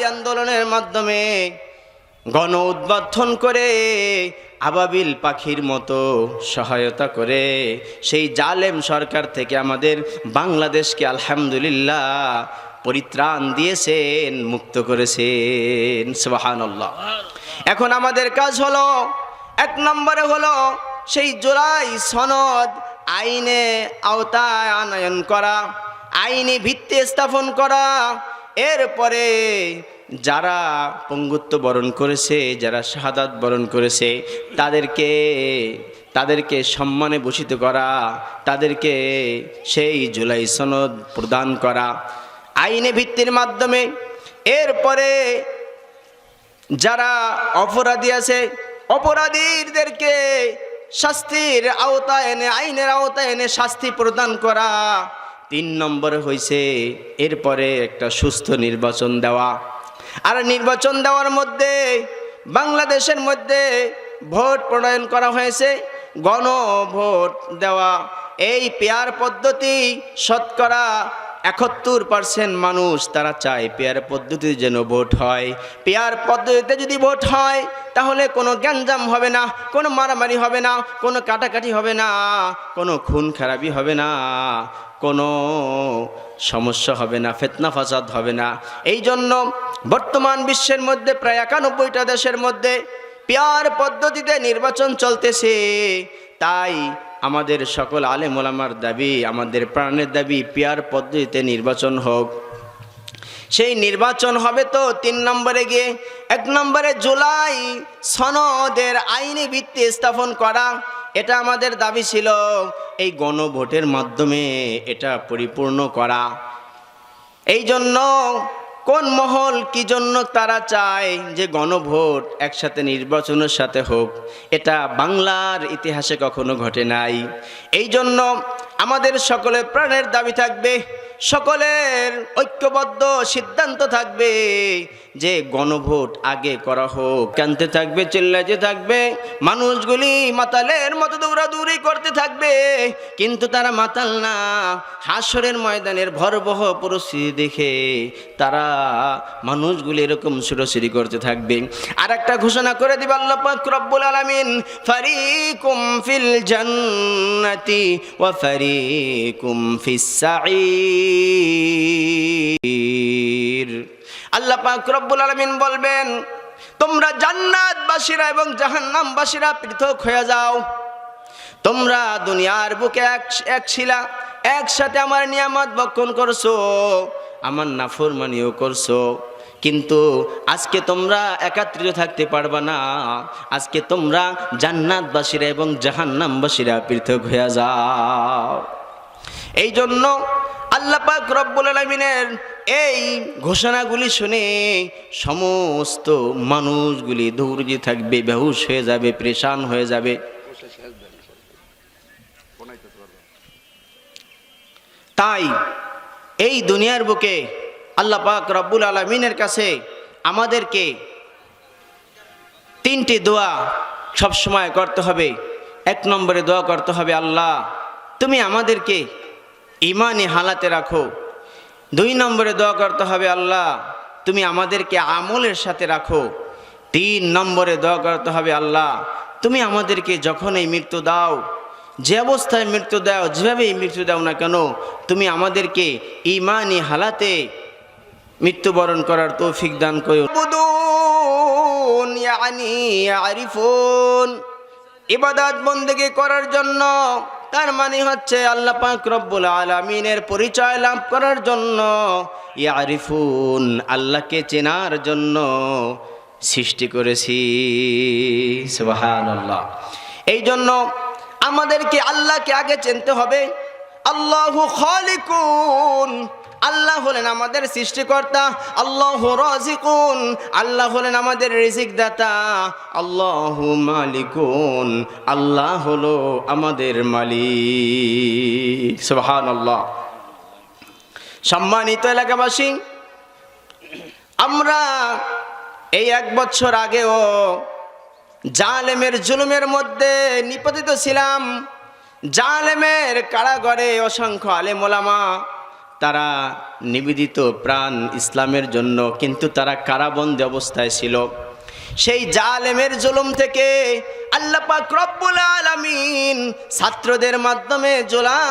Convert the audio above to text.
আন্দোলনের মাধ্যমে গণ উদ্বোধন করে আবাবিল পাখির মতো সহায়তা করে সেই জালেম সরকার থেকে আমাদের বাংলাদেশকে আলহামদুলিল্লাহ পরিত্রাণ দিয়েছেন, মুক্ত করেছেন। সুবহানাল্লাহ। এখন আমাদের কাজ হলো, এক নম্বরে হলো সেই জুলাই সনদ আইনে আওতায় আনয়ন করা, আইনি ভিত্তি স্থাপন করা। এরপরে যারা পঙ্গুত্ব বরণ করেছে, যারা শাহাদাত বরণ করেছে, তাদেরকে সম্মানে ভূষিত করা, তাদেরকে সেই জুলাই সনদ প্রদান করা আইনি ভিত্তির মাধ্যমে। এরপরে যারা অপরাধী আছে, অপরাধীদেরকে শাস্তির আওতায় এনে, আইনের আওতায় এনে শাস্তি প্রদান করা। 3 নম্বরে হয়েছে এরপরে একটা সুস্থ নির্বাচন দেওয়া। আর নির্বাচন দেওয়ার মধ্যে বাংলাদেশের মধ্যে ভোট প্রণয়ন করা হয়েছে, গণভোট দেওয়া। এই পেয়ার পদ্ধতি শতকরা 71% মানুষ তারা চায় পেয়ার পদ্ধতিতে যেন ভোট হয়। পেয়ার পদ্ধতিতে যদি ভোট হয় তাহলে কোনো গ্যাঞ্জাম হবে না, কোনো মারামারি হবে না, কোনো কাটাকাটি হবে না, কোনো খুন খারাপি হবে না, কোনো সমস্যা হবে না, ফিতনা ফাসাদ হবে না। এই জন্য বর্তমান বিশ্বের মধ্যে প্রায় 91টা দেশের মধ্যে পেয়ার পদ্ধতিতে নির্বাচন চলতেছে। তাই আমাদের সকল আলেম ওলামার দাবি, আমাদের প্রাণের দাবি, পেয়ার পদ্ধতিতে নির্বাচন হোক। সেই নির্বাচন হবে তো 3 নম্বরে গিয়ে 1 নম্বরে জুলাই সনদের আইনি ভিত্তি স্থাপন করা। এটা আমাদের দাবি ছিল, এই গণভোটের মাধ্যমে এটা পরিপূর্ণ করা। এই জন্য কোন মহল কি জন্য তারা চায় যে গণভোট একসাথে নির্বাচনের সাথে হোক, এটা বাংলার ইতিহাসে কখনো ঘটে নাই। এই জন্য আমাদের সকলের প্রাণের দাবি থাকবে, সকলের ঐক্যবদ্ধ সিদ্ধান্ত থাকবে যে গণভোট আগে করা হোক। কানতে থাকবে, চিল্লাতে থাকবে, মানুষগুলি মাতালের মতো দৌড়াদৌড়ি করতে থাকবে, কিন্তু তারা মাতাল না। হাসরের ময়দানের ভয়াবহ পরিস্থিতি দেখে তারা মানুষগুলি এরকম ছুটোছুটি করতে থাকবে। আর একটা ঘোষণা করে দিবে আল্লাহ পাক রব্বুল আলামিন, ফারিকুম ফিল জান্নাতি ওয়া ফারিকুম ফিস সাঈর। আল্লাহ পাক রব্বুল আলামিন বলবেন, তোমরা জান্নাতবাসীরা এবং জাহান্নামবাসীরা পৃথক হয়ে যাও। তোমরা দুনিয়ার বুকে এক ছিলা, একসাথে আমার নিয়ামত ভক্ষণ করছো, আমার নাফরমানিও করছো, কিন্তু আজকে তোমরা একত্রিত থাকতে পারবা না। আজকে তোমরা জান্নাতবাসীরা এবং জাহান্নামবাসীরা পৃথক হয়ে যাও। এই জন্য আল্লাহ পাক রব্বুল আলামিনের এই ঘোষণাগুলি শুনে সমস্ত মানুষগুলি দৌড়ে থাকবে, বেহুশ হয়ে যাবে, পরেশান হয়ে যাবে। তাই এই দুনিয়ার বুকে আল্লাহ পাক রব্বুল আলামিনের কাছে আমাদেরকে 3টি দোয়া সবসময় করতে হবে। 1 নম্বরে দোয়া করতে হবে, আল্লাহ তুমি আমাদেরকে ঈমানি হালাতে রাখো। 2 নম্বরে দোয়া করতে হবে, আল্লাহ তুমি আমাদেরকে আমলের সাথে রাখো। 3 নম্বরে দোয়া করতে হবে, আল্লাহ তুমি আমাদেরকে যখন এই মৃত্যু দাও, যে অবস্থায় মৃত্যু দাও, যেভাবেই মৃত্যু দাও না কেন, তুমি আমাদেরকে ঈমানি হালাতে মৃত্যুবরণ করার তৌফিক দান করো। ইবাদত বন্দেগী করার জন্য, তার মানে হচ্ছে আল্লাহ পাক রব্বুল আলামিনের পরিচয় লাভ করার জন্য, ইয়ারিফুন আল্লাহকে চেনার জন্য সৃষ্টি করেছি। সুবহানাল্লাহ। এই জন্য আমাদেরকে আল্লাহকে আগে চিনতে হবে। আল্লাহু খালিকুন, আল্লাহ হলেন আমাদের সৃষ্টিকর্তা। আল্লাহু রাজিকুন, আল্লাহ হলেন আমাদের রিজিক দাতা। আল্লাহু মালিকুন, আল্লাহ হলো আমাদের মালিক। সুবহানাল্লাহ। সম্মানিত এলাকাবাসী, আমরা এই 1 বছর আগেও জালেমের জুলুমের মধ্যে নিপতিত ছিলাম। জালেমের কারাগারে অসংখ্য আলেম ওলামা তারা নিবেদিত প্রাণ ইসলামের জন্য, কিন্তু তারা কারাবন্দী অবস্থায় ছিল। সেই জালেমের জুলুম থেকে আল্লাহ পাক রব্বুল আলামিন ছাত্রদের মাধ্যমে